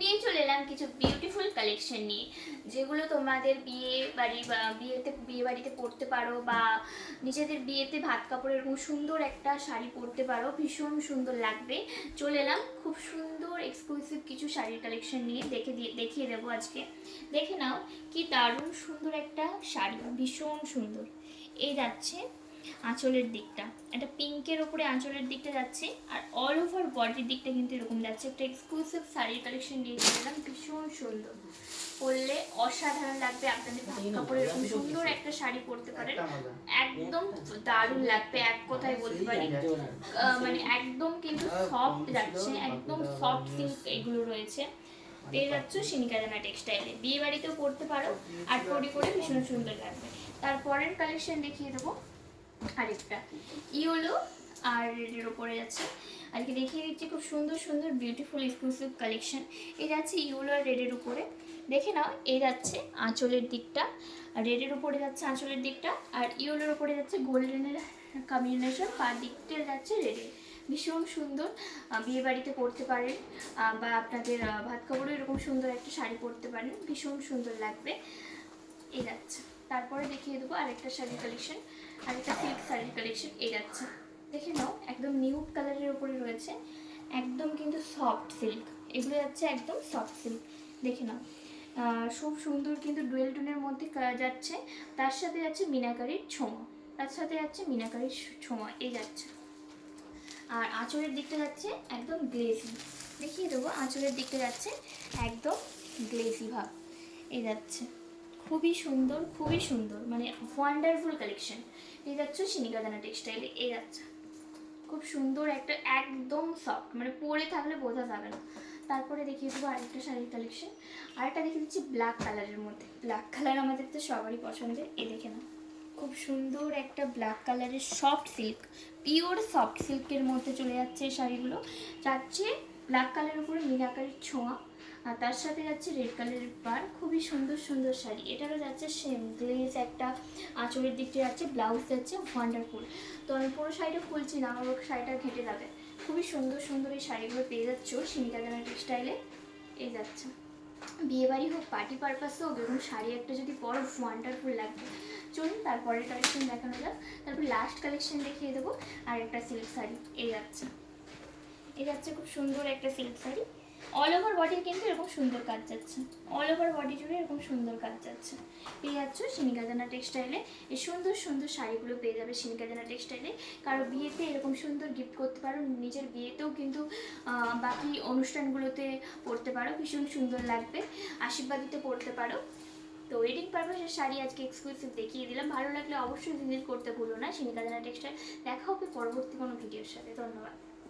নিয়ে চলে এলাম কিছু বিউটিফুল কালেকশন নিয়ে, যেগুলো তোমাদের বিয়ে বাড়ি বা বিয়ে বাড়িতে পরতে পারো, বা নিজেদের বিয়েতে ভাত কাপড় এরকম সুন্দর একটা শাড়ি পরতে পারো, ভীষণ সুন্দর লাগবে। চলে এলাম খুব সুন্দর এক্সক্লুসিভ কিছু শাড়ির কালেকশন নিয়ে, দেখিয়ে দেবো আজকে। দেখে নাও কি দারুণ সুন্দর একটা শাড়ি, ভীষণ সুন্দর। এই যাচ্ছে আঁচলের দিকটা, একটা পিঙ্কের ওপরে আঁচলের দিকটা যাচ্ছে, আর অল ওভার বডির দিকটা কিন্তু এরকম যাচ্ছে। একটা এক্সক্লুসিভ শাড়ির কালেকশন নিয়ে গেলাম, ভীষণ সুন্দর, পরলে অসাধারণ লাগবে। আপনাদের ভাত কাপড়ে এরকম সুন্দর একটা শাড়ি পরতে পারেন, একদম দারুণ লাগবে, এক কথায় বলতে পারি। মানে একদম কিন্তু সফট যাচ্ছে, একদম সফট সিল্ক এগুলো রয়েছে। পেয়ে যাচ্ছ সিনিকাজানা টেক্সটাইলে, বিয়ে বাড়িতেও পরতে পারো, আর পরি করে ভীষণ সুন্দর লাগবে। তারপরের কালেকশন দেখিয়ে দেবো আরেকটা ইয়েলো আর রেডের ওপরে যাচ্ছে। আজকে দেখিয়ে দিচ্ছি খুব সুন্দর সুন্দর বিউটিফুল এক্সক্লুসিভ কালেকশন। এই যাচ্ছে ইয়েলো আর রেডের উপরে, দেখে নাও। এই যাচ্ছে আঁচলের দিকটা, রেডের উপরে যাচ্ছে আঁচলের দিকটা, আর ইয়েলোর উপরে যাচ্ছে গোল্ডেনের কম্বিনেশন, পা দিকটা যাচ্ছে রেডের। ভীষণ সুন্দর, বিয়ে বাড়িতে পরতে পারেন, বা আপনাদের ভাত কাপড়ে এরকম সুন্দর একটা শাড়ি পরতে পারেন, ভীষণ সুন্দর লাগবে। এই যাচ্ছে। তারপরে দেখিয়ে দেবো আরেকটা শাড়ির কালেকশন, আরেকটা সিল্ক শাড়ির কালেকশন। এই যাচ্ছে, দেখে নাও, একদম নিউড কালারের উপরে রয়েছে, একদম কিন্তু সফট সিল্ক, এগুলো যাচ্ছে একদম সফট সিল্ক। দেখে নাও, খুব সুন্দর কিন্তু ডুয়েল টোনের মধ্যে যাচ্ছে, তার সাথে যাচ্ছে মিনাকারির ছোঁয়া, তার সাথে যাচ্ছে মিনাকারির ছোঁয়া। এই যাচ্ছে, আর আঁচলের দিকটা যাচ্ছে একদম গ্লেজি, দেখিয়ে দেবো। আঁচলের দিকটা যাচ্ছে একদম গ্লেজি ভাব। এই যাচ্ছে খুবই সুন্দর, খুবই সুন্দর, মানে ওয়ান্ডারফুল কালেকশন। এই যাচ্ছে সিনিকাজানা টেক্সটাইলে। এই যাচ্ছে খুব সুন্দর একটা, একদম সফট, মানে পরে থাকলে বোঝা যাবে না। তারপরে দেখিয়ে দেবো আরেকটা শাড়ির কালেকশন, আরেকটা দেখিয়ে দিচ্ছি ব্ল্যাক কালারের মধ্যে। ব্ল্যাক কালার আমাদের তো সবারই পছন্দের। এ দেখে না, খুব সুন্দর একটা ব্ল্যাক কালারের সফট সিল্ক, পিওর সফট সিল্কের মধ্যে চলে যাচ্ছে এই শাড়িগুলো। যাচ্ছে ব্ল্যাক কালারের উপরে মিনাকারির ছোঁয়া, আর তার সাথে যাচ্ছে রেড কালারের পার, খুবই সুন্দর সুন্দর শাড়ি। এটারও যাচ্ছে সেম গ্লেজ একটা, আঁচলের দিকটা যাচ্ছে, ব্লাউজ যাচ্ছে ওয়ান্ডারফুল। তো আমি পুরো শাড়িটা খুলছি না, আমার শাড়িটা ঘেঁটে যাবে। খুবই সুন্দর সুন্দর এই শাড়িগুলো পেয়ে যাচ্ছ সিনিকাজানা টেক্সটাইলে। এই যাচ্ছে, বিয়েবাড়ি হোক, পার্টি পারপাস হোক, এরকম শাড়ি একটা যদি পরো, ওয়ান্ডারফুল লাগবে। চলুন তারপরের কালেকশন দেখানো যাক। তারপর লাস্ট কালেকশন দেখিয়ে দেবো আর একটা সিল্ক শাড়ি। এই যাচ্ছে, এই যাচ্ছে খুব সুন্দর একটা silk sari, all over body কিন্তু এরকম সুন্দর কাজ যাচ্ছে, অল ওভার বডি জুড়ে এরকম সুন্দর কাজ যাচ্ছে। পেয়ে যাচ্ছ সিনিকাজানা টেক্সটাইলে। এই সুন্দর সুন্দর শাড়িগুলো পেয়ে যাবে সিনিকাজানা টেক্সটাইলে। কারো বিয়েতে এরকম সুন্দর গিফট করতে পারো, নিজের বিয়েতেও কিন্তু বাকি অনুষ্ঠানগুলোতে পরতে পারো, ভীষণ সুন্দর লাগবে। আশীর্বাদিতে পরতে পারো। তো ওয়েডিং পারপাসের শাড়ি আজকে এক্সক্লুসিভ দেখিয়ে দিলাম, ভালো লাগলে অবশ্যই ভিজিট করতে ভুলো না সিনিকাজানা টেক্সটাইল। দেখা হবে পরবর্তী কোনো ভিডিওর সাথে। ধন্যবাদ।